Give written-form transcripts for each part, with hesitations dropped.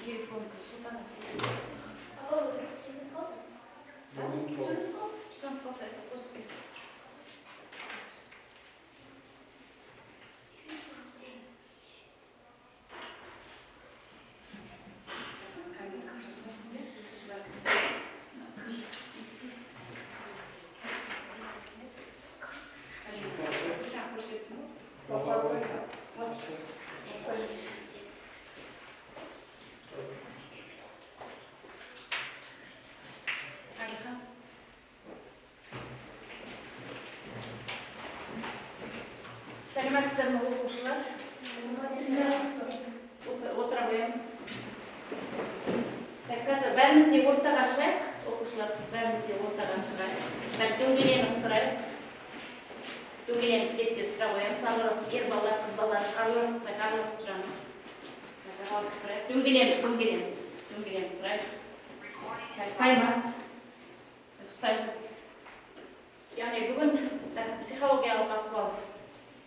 Телефон Султана. Сам после. Сәлеметсіздер ме оқушылар? Отыра қоямыз. Қазір бәріміз де ортаға шығайық, оқушылар, бәріміз де ортаға шығайық. Дөңгеленіп тұрайық. Дөңгеленіп тез-тез тұра қоямыз. Араласып, ер балалар, қыз балалар араласып тұрамыз. Араласып тұрайық. Дөңгеленіп тұрайық. Таймас. Ұстайық. Яғни бүгін психологиялық ахуал,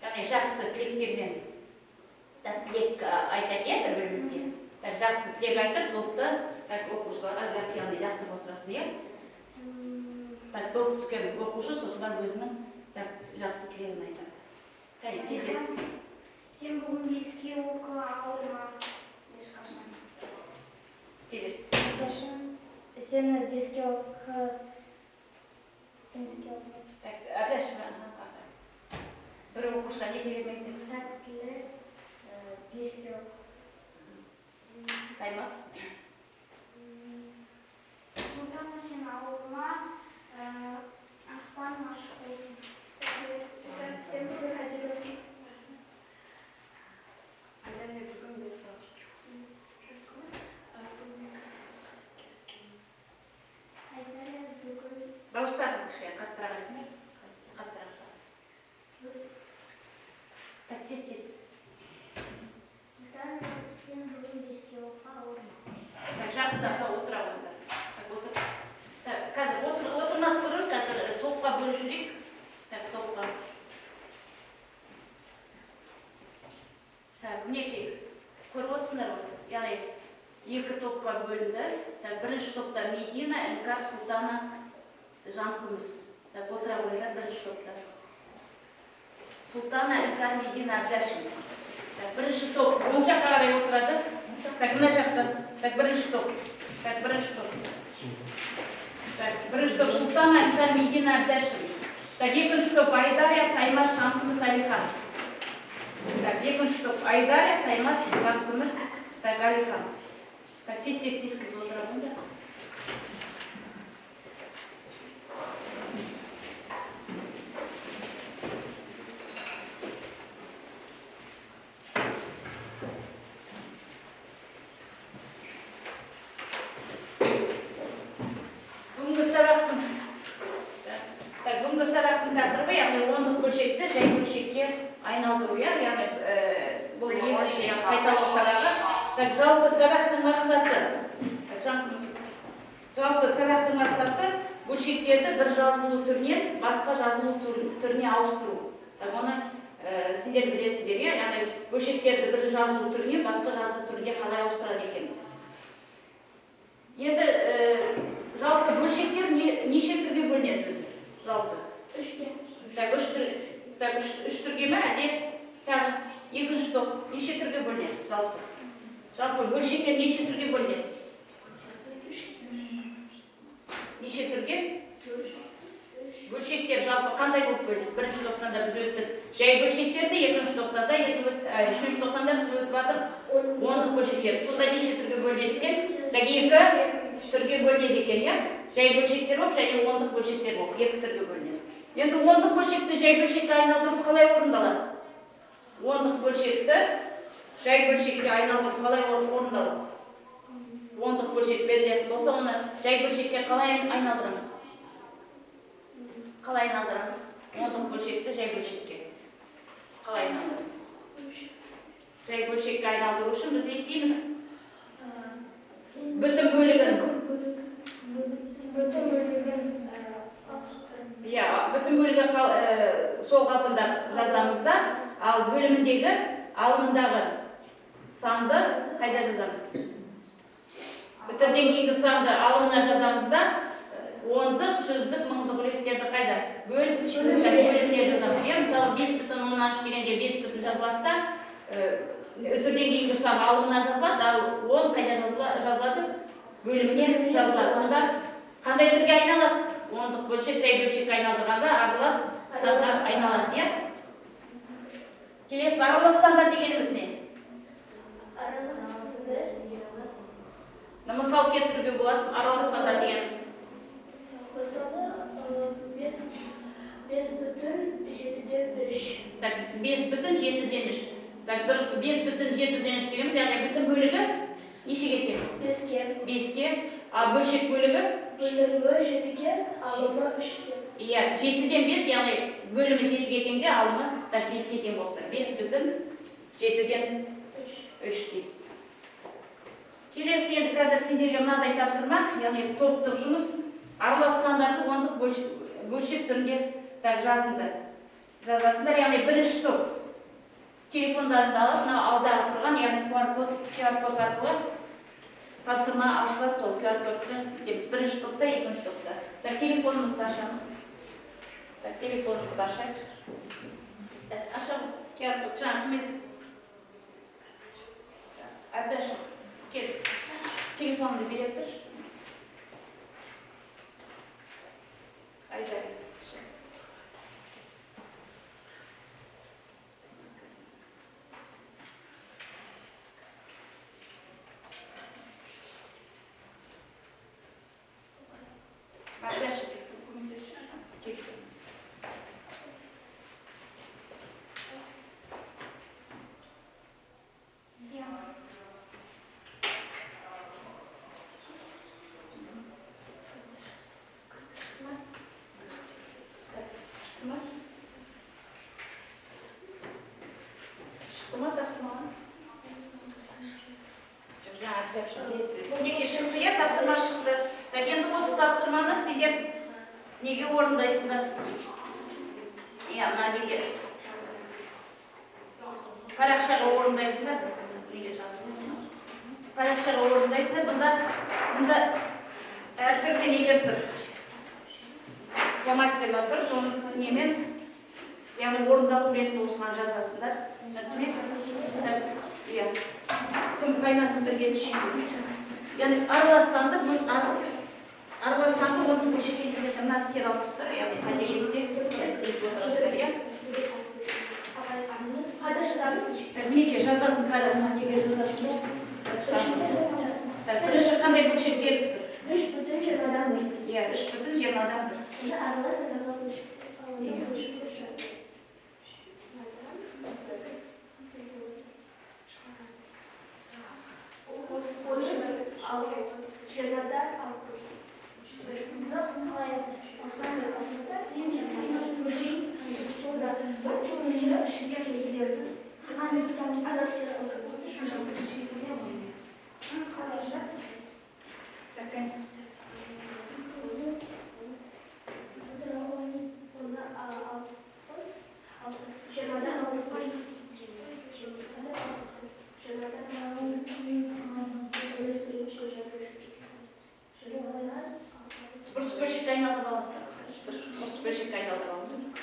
яғни жақсы тілектермен тілек айтайық бір-бірімізге. Жақсы тілек айтып, допты оқушыларға яғни жақтырып отырасың, иә? Доп түскен оқушы сосын өзінің жақсы тілегін айтады. Кәне, тезірек. Сен бүгін беске оқы ауырма. Ешқашан. Тезірек. Сен беске оқы. Сен беске оқы. Ардаш, бір оқушыға не деп айтайық? Сәттілі беске оқы. Таймас. Султана, сен ауырма. Аспаның ашық болсын. Сен бүгін қателесің. Айдария бүгін бес ашық. Айдария бүгін... Дауыстар кішкене қаттырақ айтыңдар. Қаттырақ шығар. Тез-тез. Султана, сен бүгін беске оқы ауырма. Жақсы саққа отыра қойыңдар. Қазір отырмас бұрын, қазір топқа бөліп жүрейік. Топқа. Мінекей, көріп отырсыңдар ғой. Яғни, екі топқа бөлінді. Бірінші топта Медина, Іңкар, Султана, Жанкүміс. Отыра қойыңдар бірінші топта. Султана, Іңкар, Медина, Ардашин. Бірінші топ, оң жаққа қарай отырады. Мына жақтан. Бірінші топ. Бірінші топ Султана, Іңкар, Медина, Ардашин. Екінші топ Айдария, Таймас, Жанкүміс, Алихан. Екінші топ Айдария, Таймас, Жанкүміс, Алихан. Тез-тез отыра қойыңдар. Бүгінгі сабақтың тақырыбы, яғни ондық бөлшекті жай бөлшекке айналдыру, яғни бұл екінші қайталау сабағы. Жалпы сабақтың мақсаты бөлшектерді бір жазылу түрінен басқа жазылу түріне ауыстыру. Оны сендер білесіздер, яғни бөлшектерді бір жазылу түрінен басқа жазылу түріне қалай ауыстырады екенбіз. Енді жалпы бөлшектер неше түрге бөлінеді өзі? Жалпы? Үш түрге ме, әлде тағы екінші топ неше түрге бөлінеді? Жалпы бөлшектер неше түрге бөлінеді? Неше түрге? Бөлшектер жалпы қандай болып бөлінеді? Бірінші тоқсанда біз өттік жай бөлшектерді, екінші тоқсанда, үшінші тоқсанда біз өтіп жатыр ондық бөлшектер. Сонда неше түрге бөлінеді екен? Екі түрге бөлінеді екен, жай бөлшектер болып, және ондық бөлшектер болып, екі түрге бөлінеді. Енді ондық бөлшекті жай бөлшекке айналдырып қалай орындалады? Ондық бөлшекті жай бөлшекке айналдырып қалай орындалады? ондық бөлшек берілетін болса, оны жай бөлшекке қалай айналдырамыз? Қалай айналдырамыз? Ондық бөлшекті жай бөлшекке. Қалай айналдырамыз? Жай бөлшекке айналдыру үшін біз не істейміз? Бүтін бөлігін. Бүтін бөлігі сол қалпында жазамыз да, ал бөліміндегі алымындағы санды қайда жазамыз? Бүтінден кейінгі санды алымына жазамыз да, ондық, жүздік, мыңдық үлестерді қайда? Бөліміне жазамыз. Мысалы 5,10 дегенде 5 жазылады да, үтірден кейінгі сан алымына жазылады, ал 10 қайда жазылады? Бөліміне жазылады. Сонда қандай түрге айналады? Ондық бөлшек, жай бөлшекке айналдырғанда аралас санға айналады, Келесі аралас сандар дегеніміз не? Мысал келтіруге болады, аралас сандар дегеніміз. Так, 5,7-ден 3. Так, дұрыс, 5,7-ден 3 дегеніміз, яғни бүтін бөлігі нешеге тең? 5-ке. А бөлшек бөлігі? Бөлігі 7-ге, алымы 3-ке. 7-ден 5, яғни бөлімі 7-ге тең де, алымы 5-ге тең болып тұр. 5,7-ден 3 дейді. Келесі енді қазір сендерге мынандай тапсырма, яғни топтық жұмыс, аралас сандарды ондық бөлшек түрінде жазасыңдар, яғни бірінші топ телефондарында алып, алдағы тұрған, яғни QR код арқылы тапсырма ашылады, сол QR кодты кетеміз. Бірінші топта, екінші топта. Телефонымызды ашамыз. Телефонымызды ашайық. Ашамыз. QR код жаңа кім еді? Әбдәш, кел. Телефонды бере тұр. Айдар. Неге шықты, тапсырма шықты. Енді осы тапсырманы сендер неге орындайсыңдар? Мына неге парақшаға орындайсыңдар. Неге жазылмайсыңдар? Парақшаға орындайсыңдар. Бұнда әртүрлі нелер тұр. Фломастерлер тұр, соны немен орындалу ретінде осыған жазасыңдар. Кім қайнасын біргесі шейін. Яғни аралас санды ондық бөлшекке келесі мына істер алып тұстар, яғни қадегенсе Қайда жазамыз? Мінеке жазатын қайда неге жазасың? Бірінші қандай бөлшек беріп тұр? 3,20-дан 1. 3,20-дан 1. Аралас санға бөлшек. Бөлшіміз 20-дан 6. Бұнда қалай алтында бөлшек сонда бөлшек ішінде келеді. Burası bölşekte aynalı bağlasın. Burası bölşekte aynalı bağlasın.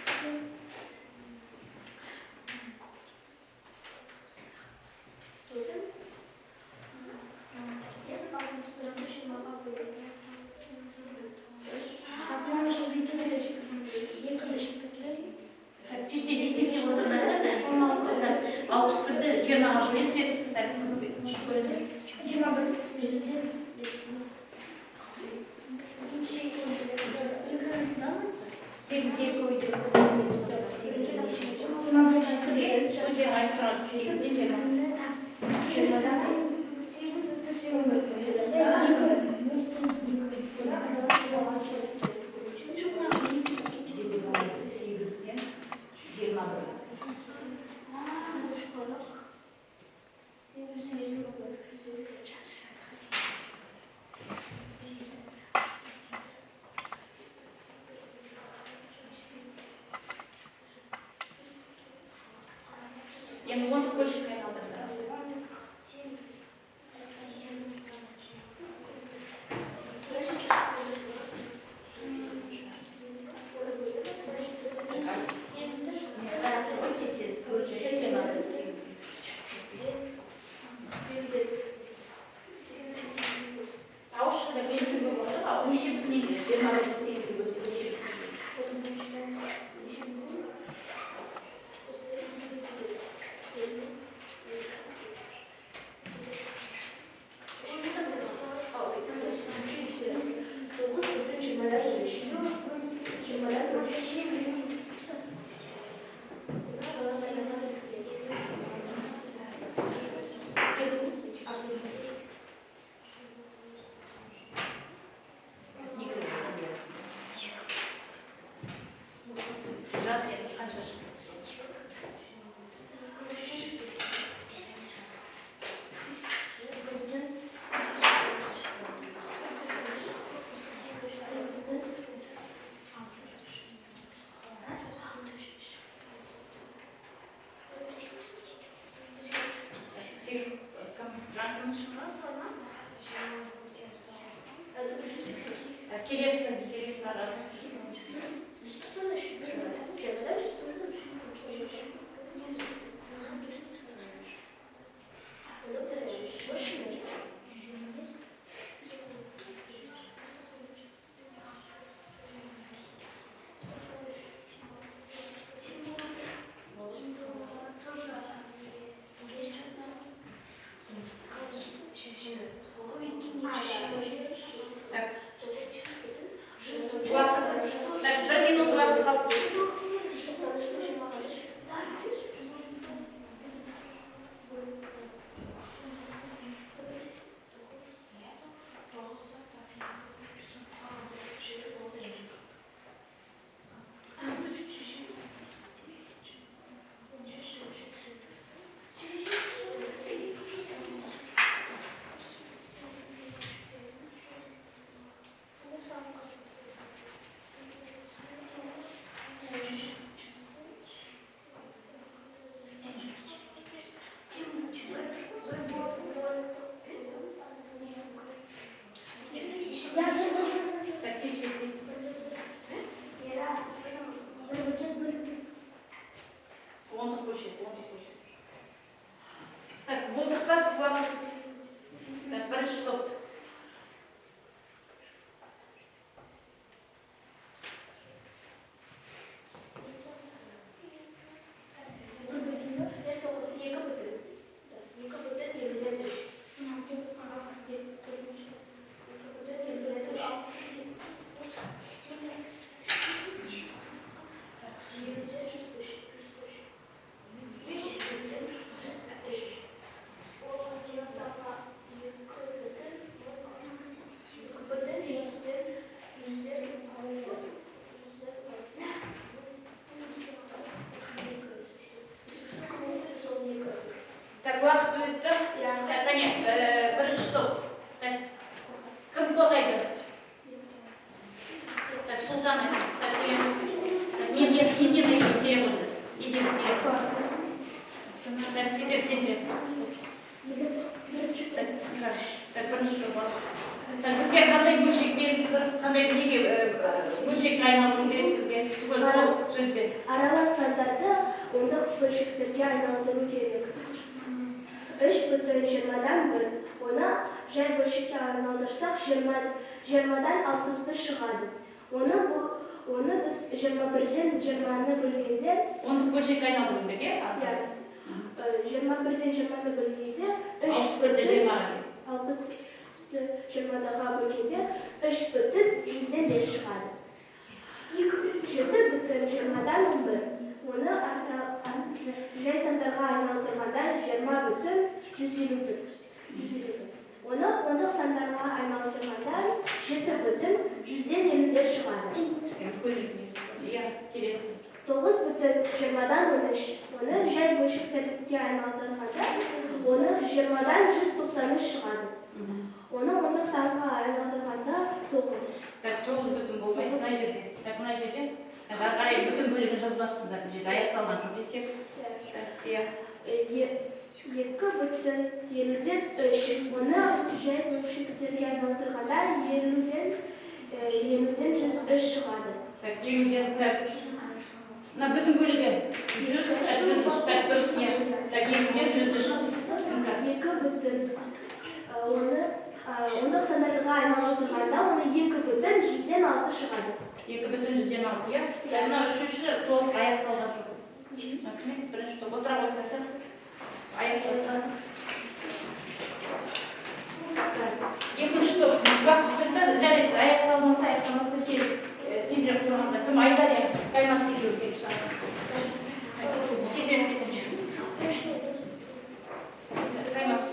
Ал неше бүтін еді? 28 бөлсек неше бүтін? Жас қанша? Келесі арада. Так, 1 минут уақыт қалды. Так, тез. Ондық бөлшек. Так, болдық па уақыт? Так, бірінші топ. Так, уақыт өтті. Қане, бірінші топ. Кім қорғайды? Так, Султана. Так, мен келем болды. Так, тезірек. Так, бірінші топ. Так, бізге қандай бөлшек беріп тұр? Қандай бөлшекке айналдыру керек бізге? Сөзбен. Аралас сандарды ондық бөлшектерге айналдыру керек. 3,20-дан 1. Оны жай бөлшекке айналдырсақ, 20-дан 65 шығады. Оны біз 21-ден 20-ны бөлгенде... Ондық бөлшекке айналдыру керек, е? 21-ден 20-ны бөлгенде... 61-де 20-ға. 61-ді 20-ға бөлгенде 3,5 шығады. 7,20-дан 11. Оны жай сандарға айналдырғанда 20,150. Оны ондық сандарға айналдырғанда 7,150 шығады. Келесі. 9,20-дан 13. Оны жай бөлшектерге айналдырғанда, оны 20-дан 193 шығады. Оны ондық санға айналдырғанда 9. Так, 9 бүтін болмайды, мына жерде. Так, мына жерде. Қарай, бүтін бөлігін жазбапсыздар, бұл жерде аяқталған жоқ десек. 2,50-ден 3. Оны жай бөлшектерге айналдырғанда 50-ден 103 шығады. Так, 50-ден, так. Мына бүтін бөлігі 100, 103, так, дұрыс не? Так, 50-ден 103. 2,50. Оны Оны санарға айналып тұрғанда, оны 2,6 шығады. 2,6, иә? Мына үшінші толық аяқталған жоқ. Бірінші топ отыра қойыңдар жақсы. Аяқталған. Екінші топ уақытында жарайды, аяқталмаса тезірек құрғанда кім айтар еді? Қаймасы екеуі керек шығады. Тезірек қаймасы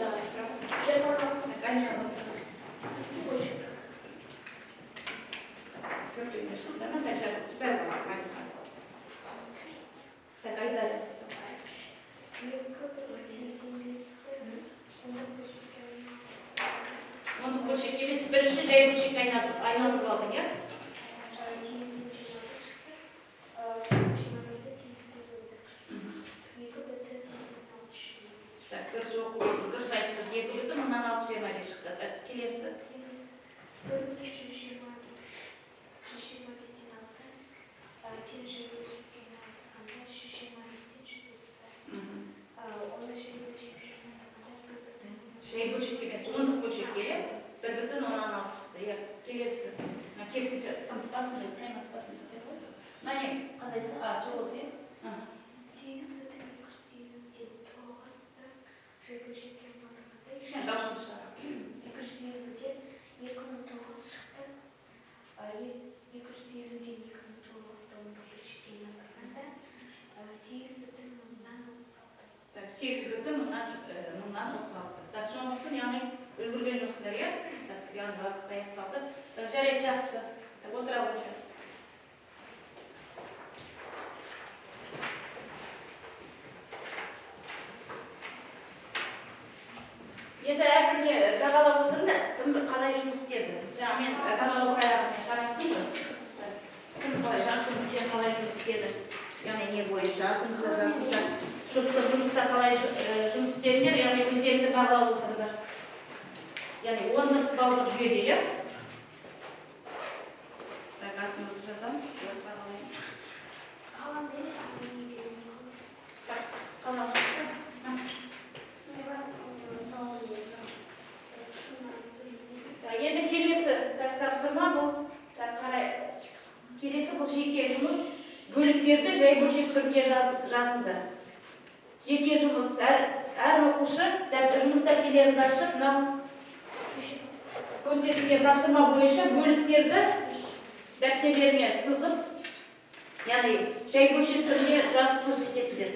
так, айтар. Ондық бөлшек келесі бірінші жай бөлшекті айналдырып алдың, иә? Так, дұрыс оқу, дұрыс айттық. 2,6 шықты. Келесі. Жай бөлшек емес, ондық бөлшек келеді. 1,16 шықты. Келесі. Керісінше басында, қаймас басында. Мына не? Қандайсы? 9, е? Даусын шығар. 220-ден 2009 шықты. 220-ден 2009-да бөлшекке айналдырғанда 8,36. Так, соңғысын, яғни үлгерген жоқсыңдар, иә? Яғни уақыт аяқталды. Жарайды, жақсы. Отыра қойшы. Енді әрбіріне бағалап отырында, кім қалай жұмыс істеді? Жаңа мен бағалау қарап деймін. Кім қалай жұмыс істеді? Яғни не бойынша, кім жазасында, жұмыста қалай жұмыс істедіңдер, яғни өздеріңді бағалап отырыңдар. Яғни 10 балдық жүйеде, иә? Так, атымызды жазамыз. Қалам шықты. Енді келесі тапсырма бұл, келесі бұл жеке жұмыс бөліктерді жай бөлшек түрінде жазылды. Жеке жұмыс, әр оқушы жұмыс дәптерлерін ашып, көрсетілген тапсырма бойынша бөліктерді дәптерлеріне сызып, яғни жай бөлшек түрінде жазып көрсетесіздер.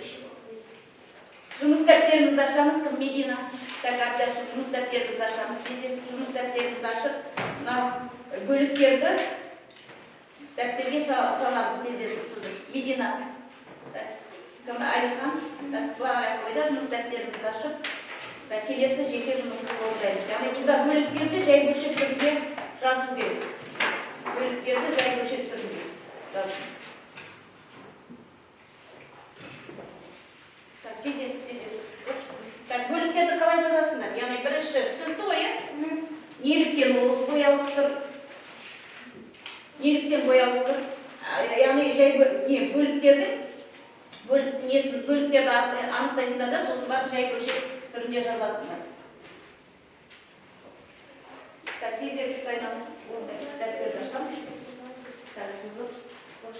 Жұмыс дәптерімізді ашамыз, кім Медина? Так, Абдашев, жұмыс дәптерімізді ашамыз. Жұмыс дәптерімізді ашып, бөліктерді дәптерге саламыз, тездетіп сызып. Медина, кім Айхан? Жұмыс дәптерімізді ашып, келесі жеке жұмысты орындаймыз. Яғни бұнда бөліктерді жай бөлшек түрінде жазу керек. Бөліктерді жай бөлшек түрінде жазу. Так, бөліктерді қалай жазасыңдар? Яғни бірінші түсінікті ғой, иә? Неліктен ол боялып тұр? Неліктен боялып тұр? Яғни бөліктерді анықтайсыңдар да, сосын барып жай бөлшек түрінде жазасыңдар. Так, тездетіп қаймас дәптерді ашамыз. Так, сызып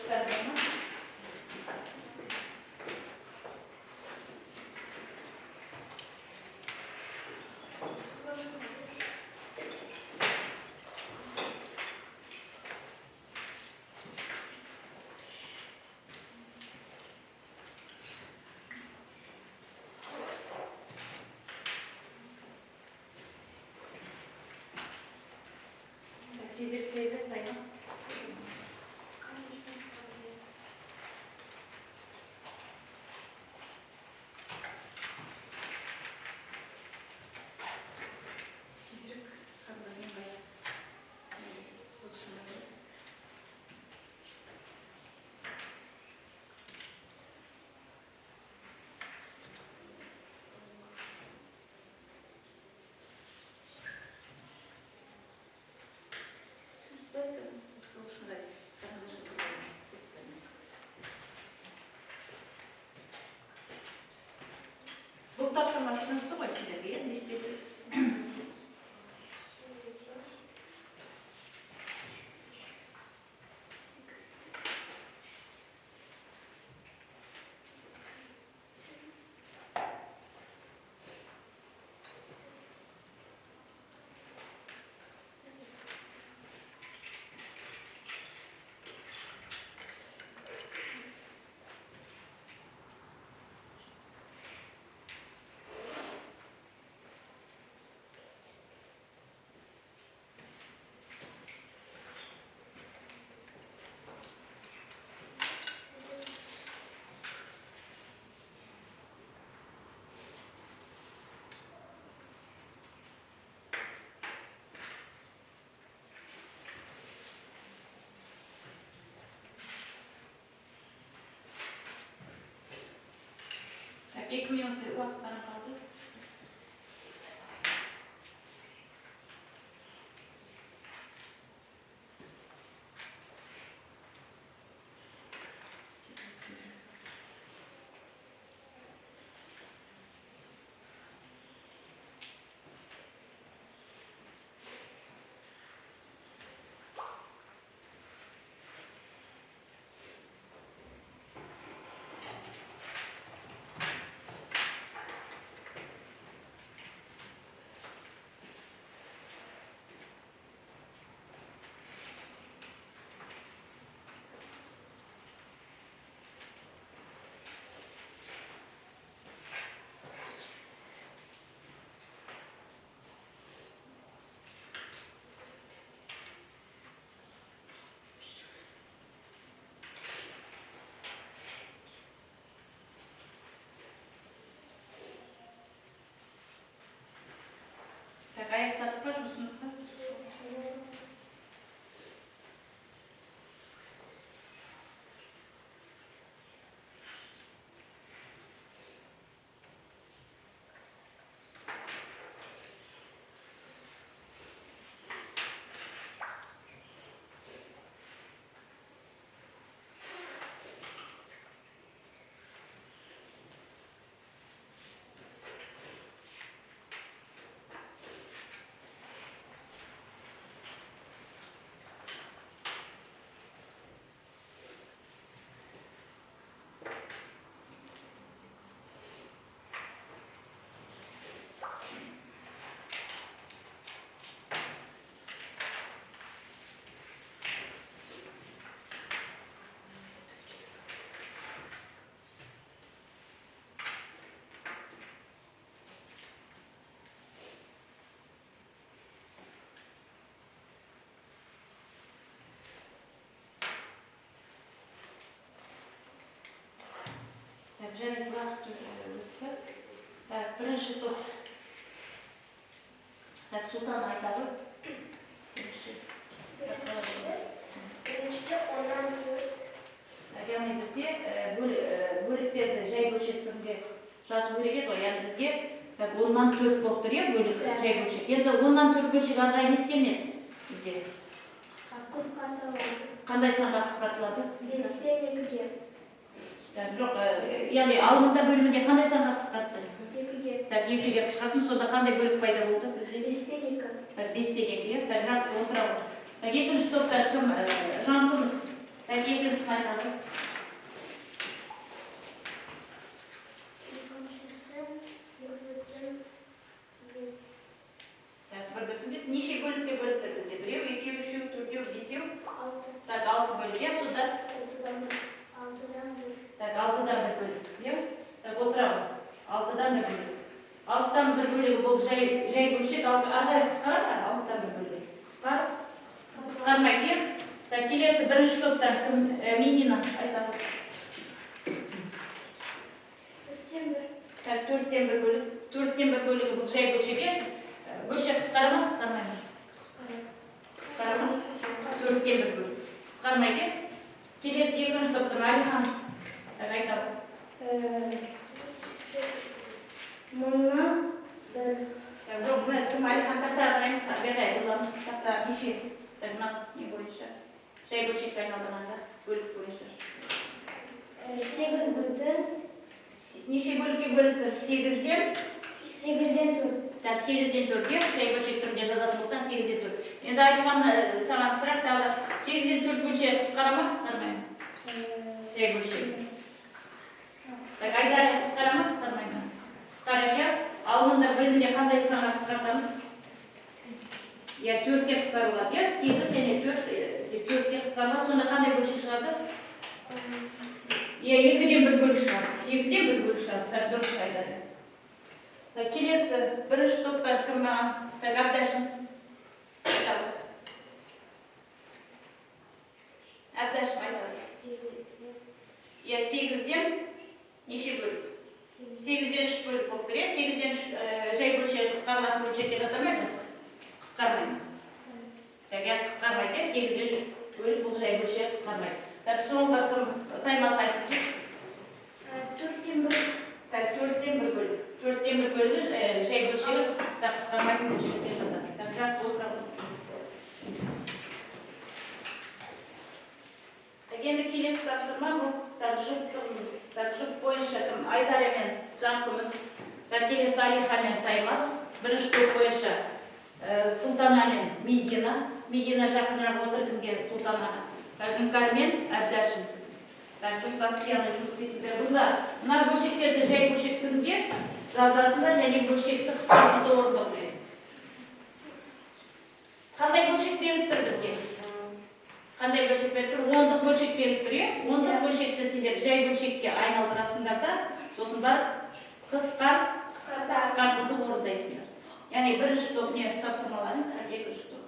шығармайма. Тезек қаймас. Бұл тапсырма түсінікті ғой сіздерге, не істеді? 2 minut uақыттары қалды. Аяқтадық па жұмысымызды? Жарайды уақыт өтті. Бірінші топ. Сұлтан айтады. Біріншіде 10-нан 4. Яғни бізде бөліктерді жай бөлшек түрінде жазу керек еді ғой. Яғни бізге 10-нан 4 болып тұр, бөлік жай бөлшек. Енді 10-нан 4 бөлшек ары қарай не істелінеді бізде? Қысқартылады. Қандай санға қысқартылады? 5-тен 2-ге. Жоқ, яғни алымында бөлімінде қандай санға қысқартты? 2-ге. 2-ге қысқартты, сонда қандай бөлік пайда болды бізде? 5-тен 2. 5-тен 2, жақсы отырамыз. Екінші топта кім? Жанқымыз. Екіншісін айтады. Екіншісі 1/5. 1/5. Неше бөлікке бөліктір бізде? Біреу, екеу, үшеу, төртеу, бесеу? 6. 6 бөлік, сонда? 6-дан 1 бөлік. Отырамыз. 6-дан 1 бөлік. 6-дан 1 бөлігі бұл жай бөлшек, ардай қысқарады, 6-дан 1 бөлік. Қысқармай кел. Келесі бірінші топтан кім? Медина айтады. 4-тен 1 бөлік. 4-тен 1 бөлігі бұл жай бөлшек. Бөлшек қысқара ма, қысқармай ма? Қысқара ма? 4-тен 1 бөлік. Қысқармай кел. Келесі екінші топтан Алихан айтады. 10-нан 1. Жоқ, кім Алихан тақтаға қараймыз, бердай боламыз. Тақтаға неше? Мына не бойынша? Жай бөлшекті айналдырғанда бөлік бойынша. 8/4. Неше бөлікке бөліктір? 8-ден? 8-ден 4. 8-ден 4-ге, жай бөлшек түрінде жазатын болсаң 8-ден 4. Енді айтқан саған сұрақ тағы 8-ден 4 бөлшек қысқара ма, қысқармай ма? Жай бөлшек. Айдар қысқара ма, қысқармай ма? Қысқара екен, алымында бөлімде қандай санға қысқартамыз? 4-ге қысқарылады, 8 және 4-ге қысқарылады, сонда қандай бөлшек шығады? 2-ден 1 бөлік шығады. 2-ден 1 бөлік шығады, дұрыс айтады. Келесі бірінші топта кім маған? Әбдәшім. Әбдәшім айтады. 8-ден неше бөлік? 8-ден 3 бөлік болып тұр, 8-ден жай бөлшек қысқарылатын бөлшекке жатырмаймыз? Қысқармаймыз. Қысқармайды, 8-ден 3 бөлік бұл жай бөлшек қысқармайды. Соңғы кім таймасы айтып жүр? 4-тен 1. Так, төрттен бір бөлік. Төрттен бір бөлігі жай бөлшегі қысқармайтын бөлшекке жатады. Так, жасы отырады. Енді келесі тапсырма бұл жұптығымыз. Жұп бойынша Айдары мен Жанқымыз, келесі Алиха мен Таймас, бірінші топ бойынша Сұлтана мен Медина. Медина жақынырақ отыр кімге Сұлтанаға. Үңкар мен Әбдәшін. Жұптасы яғни жұмыс істейсіздер. Бұнда мына бөлшектерді жай бөлшек түрінде жазасында және бөлшекті қысқартуды орындап береді. Қандай бөлшек беріліп тұр бізге? Қандай бөлшек беріліп тұр? Ондық бөлшек беріліп тұр, е? Ондық бөлшекті сендер жай бөлшекке айналдырасыңдар да, сосын бар қысқартуды орындайсыңдар. Яғни бірінші топ не тапсырмаларын, екінші топ.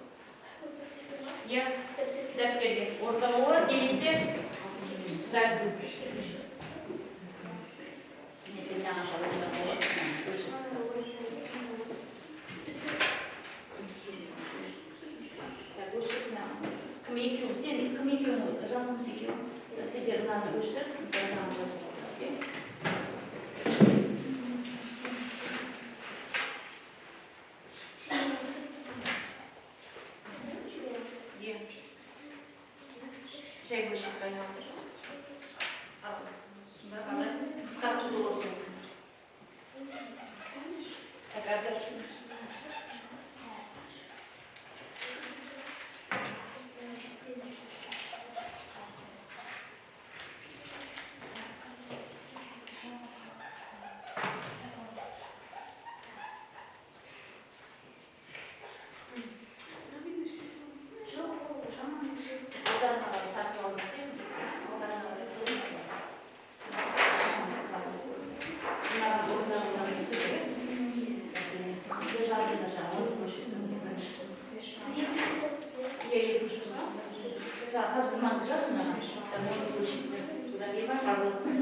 Я дәптерге орындауға болады, немесе кім екеуің, сен кім екеуің, Жанқұмыз екеуің, сендер мынаны өшір, мынаны жазуға болады. Жай бөлшекті айналдыр. Сонда қалай қысқартуды орындайсыңдар. Так, Әбдәшін. Тапсырмаңды жазыңдар, оны слышите. Туда келіп қабылдасың.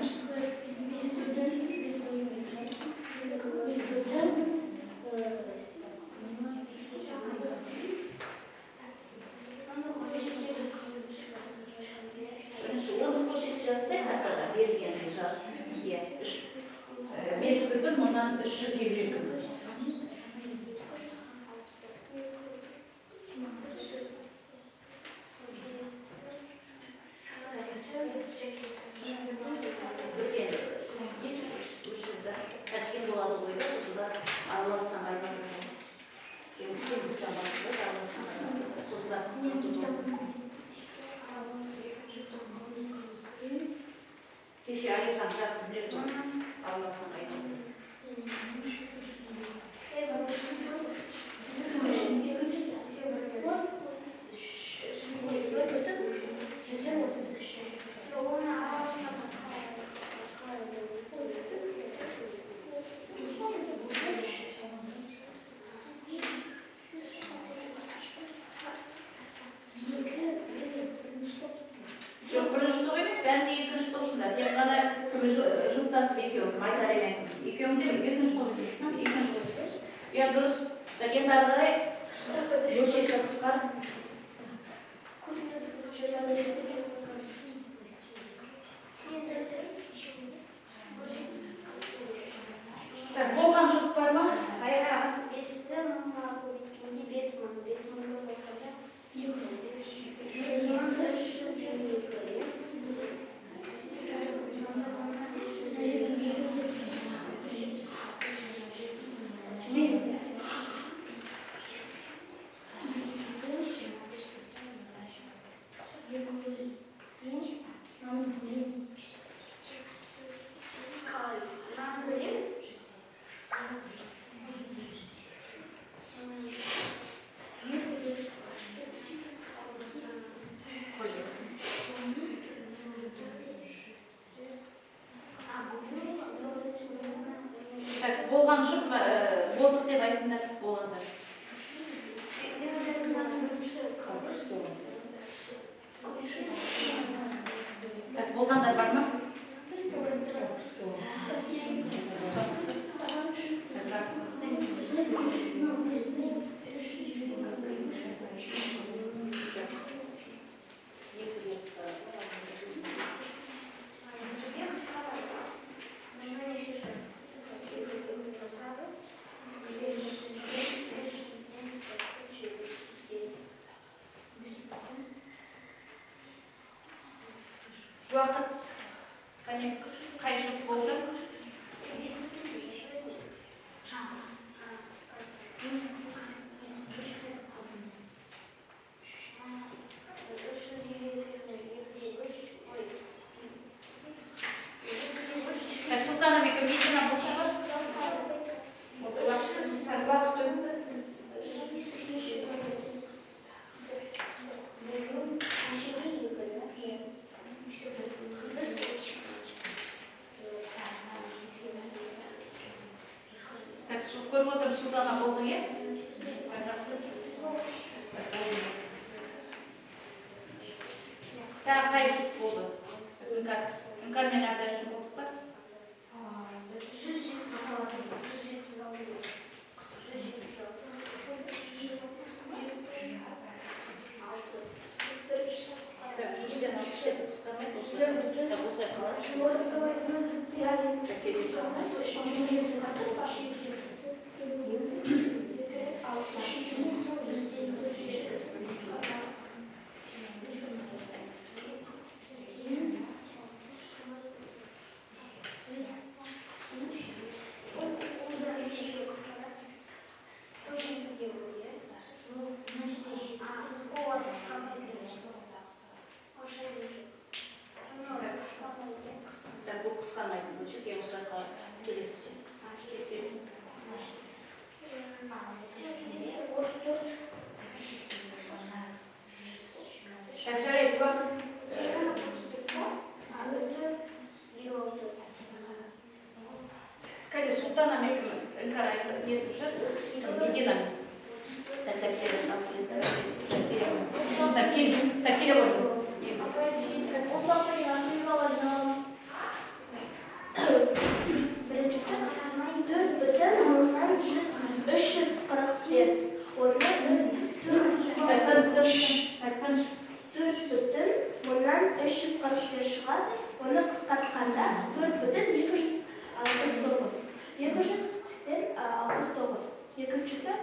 Оны бөлшек жазсай, қайтада берілген жаз. 5,352. Кеше Алихан жақсы біледі ғой, Алласын қайтып. Жоқ, бірінші топ емес, бәрінде екінші топсыңдар. Тек қана жұптасып екеуің, Айдар емен. Екеуің де екінші топ. Екінші топ. Я дұрыс. Енді ары қарай бөлшекті қысқар. Болған жұп бар ма? Қайра. 200. уақыт қане қайшылық болды. Так, Султанова медленно болса. Уақыт өтті. Так, көріп отырмын, Султана болды, е? Саған қай жұт болды? Үңкар мен Әбдәшім болдық па? Жүзден ашып қысқармайды, осылай Так, бұл қысқармайды, бөлшек, ең осылай келесі. Так, жарайды уақыт. Кәде Султана мен Үңкар нетіп жүр? Медина. Так, келе ғой. Біріншісі 4,345. Оны біз 4,345 шығады. Оны қысқартқанда 4,269. 269. Екіншісі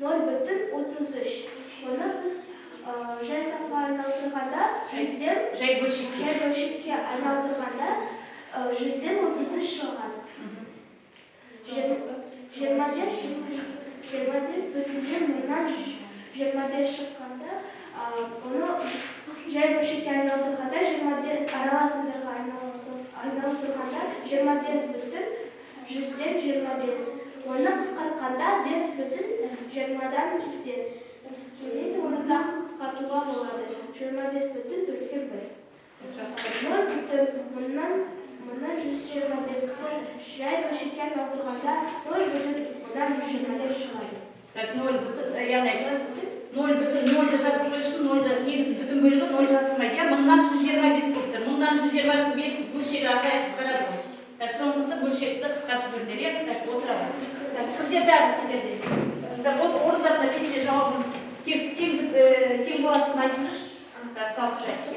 0,33. Оны біз жай санға айналдырғанда, жай бөлшекке айналдырғанда 100-ден 33 шығады. 25 шыққанда, оны жай бөлшекке айналдырғанда, араласындарға айналдырғанда 25,100-ден 25. Оны қысқартқанда 5,20-дан 5. Оны тағы қысқартуға болады. 25,481. Мұнан 125-ті жай бөлшекке айналдырғанда 0,125 шығады. Так, 0,0-ді жазып қойсын, 0-ді негізі бүтін бөлігі 0 жазылмайды. Мұндан 125 болып тұр. Мұндан 125 бөлшегі ағай қысқарады. Так, соңғысы бөлшекті қысқартып жүрдер. Так, отырамыз. Так, сіздер бәрі сіздерде. Так, орындапта кесте жауабын тең боласын айтып жүрші. Так, салып жайды.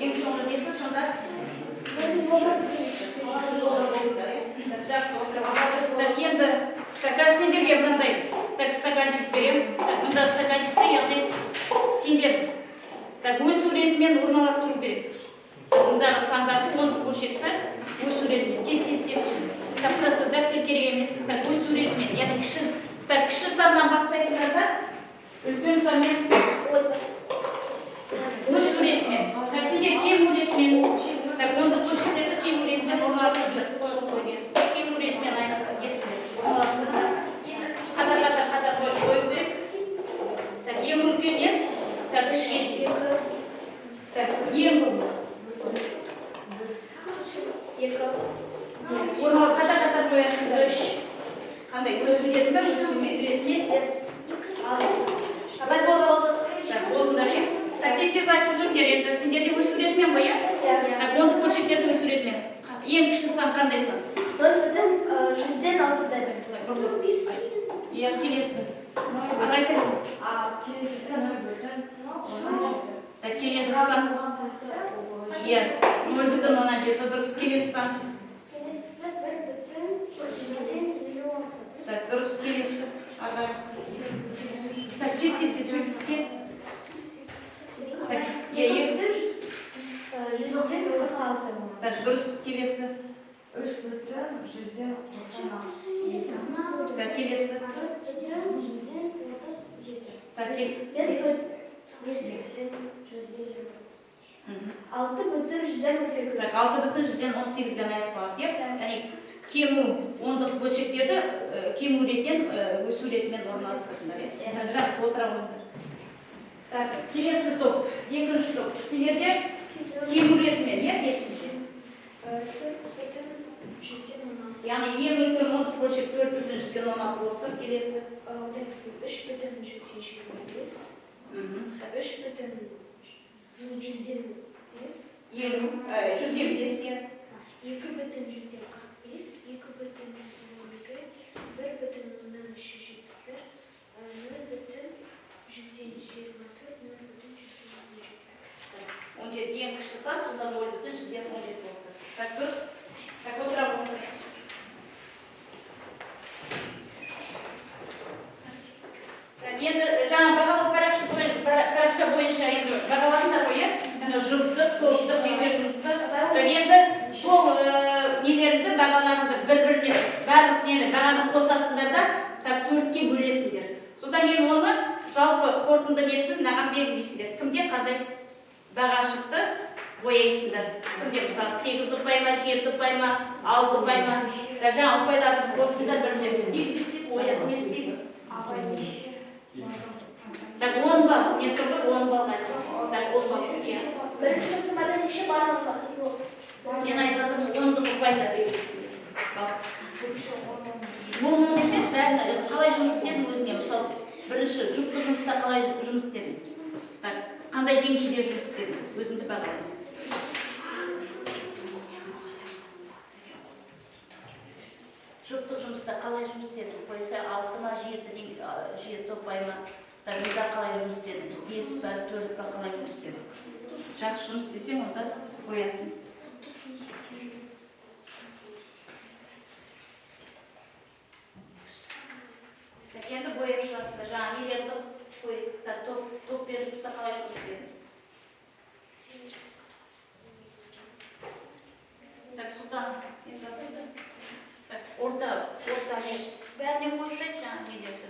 Ең соңғы несі сонда? Так, енді сендерге мынандай стаканчик беремін. Мұнда стаканчикті яғни сендер өсу ретімен орналастыру керек. Мұндағы сандарды 10 бөлшекті өсу ретімен тез. Просто дәптер керек емес. Өсу ретімен, яғни кіші саннан бастайсыңдар да, үлкен санмен өсу ретімен. Сендер кему ретімен, 10 бөлшектерді кему ретімен орналастырып қойып. Кему ретімен орналастырып. Қатар қою керек. Ең үлкеннен, кішкенге. Ең бұл. Оны қатар қоясың. Қандай өсу ретімен, өсу ретімен. Болдыңдар, е? Тез айтып жүріңдер, енді сендерде өсу ретімен ба, е? 10 бөлшектерді өсу ретімен. Ең кіші сан қандай сан? 100-ден 65. Келесі. Ағайтын. Келесі сан 0,10. Келесі сан. 0,17 дұрыс. Келесі сан. Келесі 1,345. келесі. 3,196. Так, келесі. Так, Altı bütün 118. Так, 6,118-ден аяқталады деп, яғни кему ондық бөлшектерді кему ретінен өсу ретімен орналастырсыңдар. Жақсы отыра қойыңдар. Так, келесі топ, екінші топ. Сендерде кему ретімен, керісінше. Яғни ең үлкен ондық бөлшек 4,116 болып тұр. Келесі. 3,125. Елу, 125 де. 2,145, 2,12, 1,1371, 0,124, 17 ең кіші сан, сонда 0,117 болып тұр. Так, дұрыс. Так, отыра қойыңдар. Енді жаңа бағалау парақша бойынша енді бағаландар ғой, жұптық, топтық, жеке жұмысты. Енді сол нелерді бағаларды бір-біріне барлық нені бағаны қосасыңдар да, так 4-ке бөлесіңдер. Содан кейін оны жалпы қорытынды несін мынаған белгілейсіңдер. Кімде қандай баға шықты бояйсыңдар. Кімде мысалы 8 ұпай ма, 7 ұпай ма, 6 ұпай ма. Жаңа ұпайларды қосыңдар біріне белгілесек, оятын етсек. Так, 10 балл, не только 10 балл начислить. Так, 10 балл. Бірінші сымада неше барлығы? Мен айтып отырмын, 10-ды ұпайда белгілесіңдер. Бұл емес, бәрін қалай жұмыс істедің өзіңе. Мысалы, бірінші жұптық жұмыста қалай жұмыс істедің? Так, қандай деңгейде жұмыс істедің? Өзіңді бағалайсың. Жұптық жұмыста қалай жұмыс істедің? Қойса 6 ма, 7 ұпай ма? Тағында қалай жұмыс істедің? 5 па, 4 па қалай жұмыс істедің? Жақсы жұмыс істесең, онда қоясың. Енді бояп шығасыңдар. Жаңа нелерді қойып, топ бер жұмыста қалай жұмыс істедің? Так, Сұлтан, енді атсайды. Так, орта не? Бәріне қойсайық жаңа нелерді.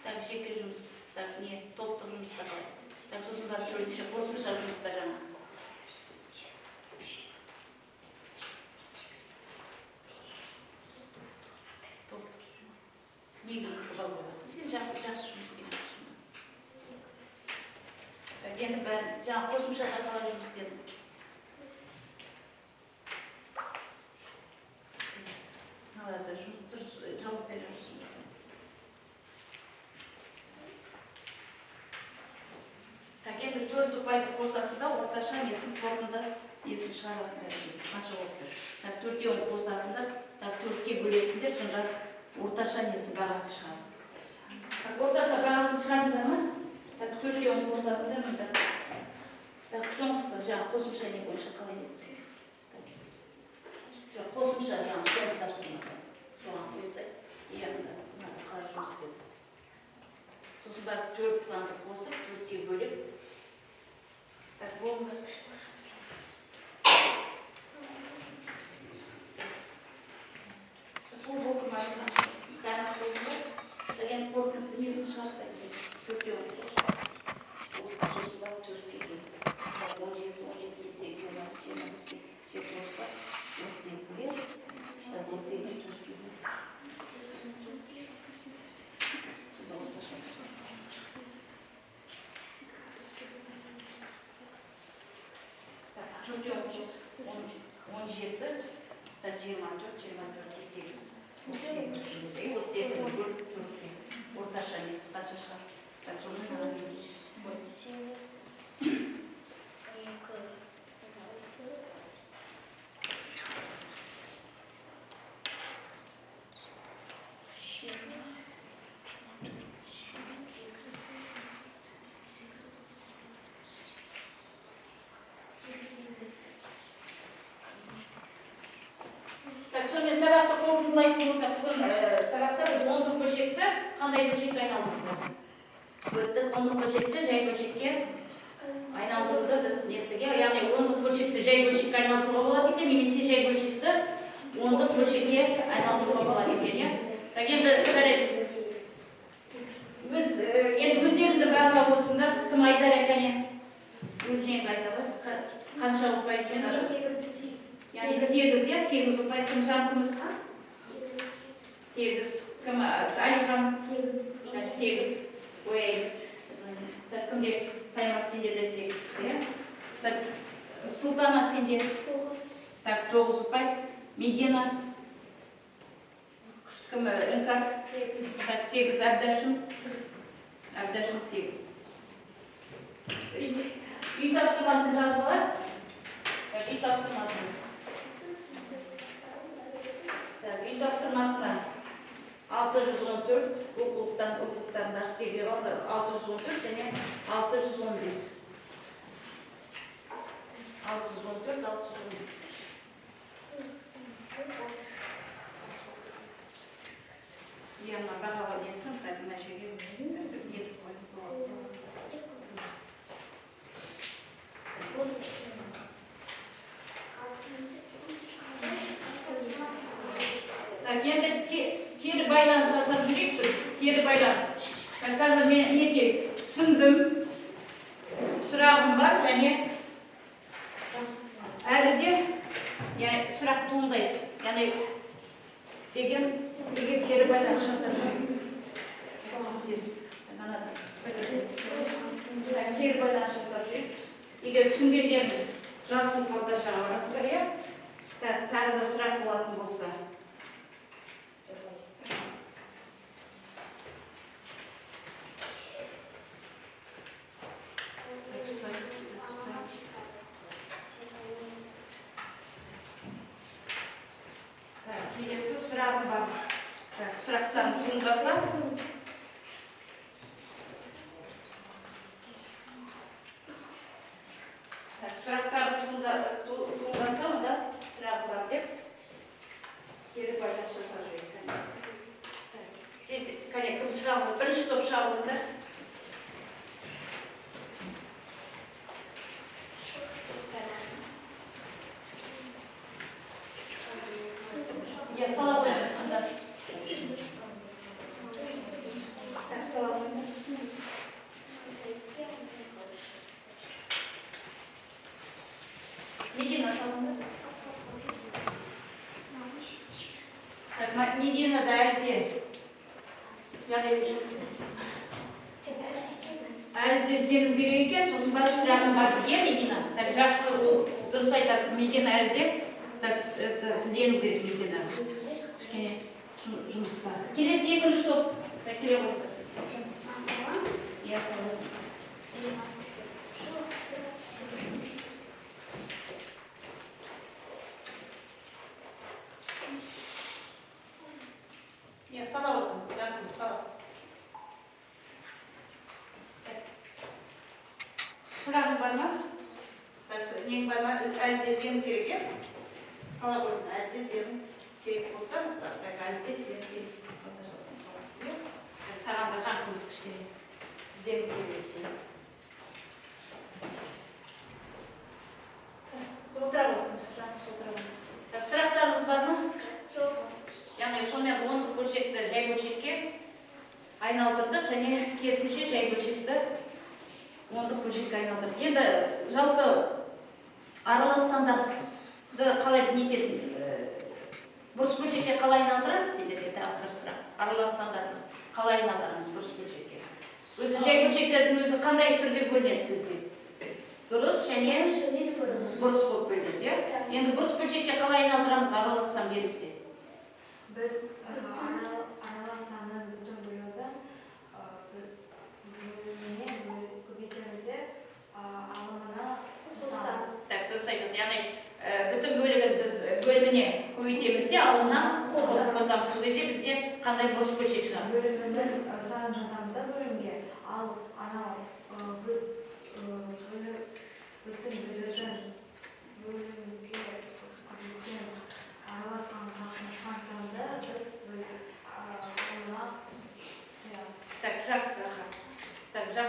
Так, жеке жұмыс, так, не, топтық жұмыста қалай. Так, сосын бар төртінші қосымша жұмыста жаңа. Негізі жоба боласың. Сен жақсы жұмыс істеген жоқсың. Так, енді бәрін, жаңа қосымшада қалай жұмыс істедің? Алайда, жауап бере жүрсің. Так, енді 4 ұпайды қосасың да, орташа несін қорытынды несін шығарасыңдар. Қанша болып тұр? Так, 4-те қосасыңдар, так, 4-ке бөлесіңдер, сонда орташа несі бағасы шығады. Так, орташа бағасын шығардыңдар ма? Так, 4-те қосасыңдар, мұнда. Так, соңғысы, жаңа қосымша не бойынша қалай еді? Қосымша жаңа соңғы тапсырмады. Соған қойса, еғында қалай жұмыс істеді. Сосын бар 4 санды қосып, 4-ке бөліп. Так, болды. Бұл болды ма? Қайнақ болды ма? Енді қорытындысы несін шығарса, 4-те қосып. Сосын бар 4-ке бөліп. 17, 18, орташа несі қанша шығар? Так, соны маған беріңіз. Так, сонымен сабақты қорытындылайтын болсақ, бүгін сабақта біз 10-дық бөлшекті қандай бөлшекке айналдырдық? Өттік 10-дық бөлшекті жай бөлшекке айналдыруды біз несіге, яғни ондық бөлшекті жай бөлшекке айналдыруға болады екен, немесе жай бөлшекті ондық бөлшекке айналдыруға болады екен, иә. Енді қарайық, енді өздеріңді бағалап отырсыңдар, кім айтар екен, өзіне айтады, қанша ұпай жинады? Яғни 8, иә, 8 ұпай, кім жанқымыз? 8, кім Алихан? 8, ой, кімде Таймас сенде де 8, иә? Султана сенде? 9 ұпай, Медина? Кім Іңкар? 8, Әбдәшім? Әбдәшім 8. Үй тапсырмасын жазып алар? Үй тапсырмасын. Үй тапсырмасына 614 оқулықтарын ашып берген алды. 614 және 615. 614, 615. Яна бағала несін, так мына жерге несі қойып. Так, енді кері байланыс жасап жүрейік біз, кері байланыс. Қазір мен неге түсіндім, сұрағым бар, және әлі де сұрақ туындайды. Яғни деген кері байланыс жасап жүрейік. Кері байланыс жасап жүрейік. Егер түсінгендерін жазсын қалташаға барасыздар, иә? Тағы да сұрақ болатын болса. Келесі сұрағым бар. Сұрақтан туындаса. Сұрақтар туындаса, онда сұрақ бар деп кері байланыс жасап жүрейік. Кәне, кім шығамыз? Бірінші топ шығамыздар. Я сала қойды, анда. Сала қойды. Медина салынды. Так, Медина да әлде. Әлде ізденіп керек екен, сосын бар сұрағым бар, е, Медина? Так, жақсы, ол дұрыс айтады, Медина әлде. Так, ізденіп керек Медина. Кішкене жұмыс бар. Келесі екінші топ. Так, келе қойды. Я саламыз. Я сала отырмын, жақын сала. Сұрағым бар ма? Нең бар ма? Әлде зем керек, е? Сала қойдым, әлде зем керек болса, әлде зем керек. Сағанда жаңқымыз кішкене зем керек екен. Солтыра қойдым, жаңқым солтыра қойдым. Сұрақтарыңыз бар ма? Яғни сонымен 10-дық бөлшекті жай бөлшекке айналдырдық, және керісінше жай бөлшекті 10-дық бөлшекке айналдырдық. Енді жалпы аралас сандарды қалай нететін, бұрыс бөлшекке қалай айналдырамыз дейді, тағы бір сұрақ. Аралас сандарды қалай айналдырамыз бұрыс бөлшекке? Өзі жай бөлшектердің өзі қандай түрге бөлінеді бізде? Дұрыс және бұрыс болып бөлінеді. Енді бұрыс бөлшекке қалай айналдырамыз аралас сан берілсе? Біз аралас санның бүтін бөлігін көбейтемізде алымына қосамыз. Так, дұрыс айтасыз. Яғни бүтін бөлігін біз бөліміне көбейтеміз де алымнан қосамыз. Сол кезде бізде қандай бұрыс бөлшек шығады? Бөлімінің санын жазамыз да бөлімге, ал анау біз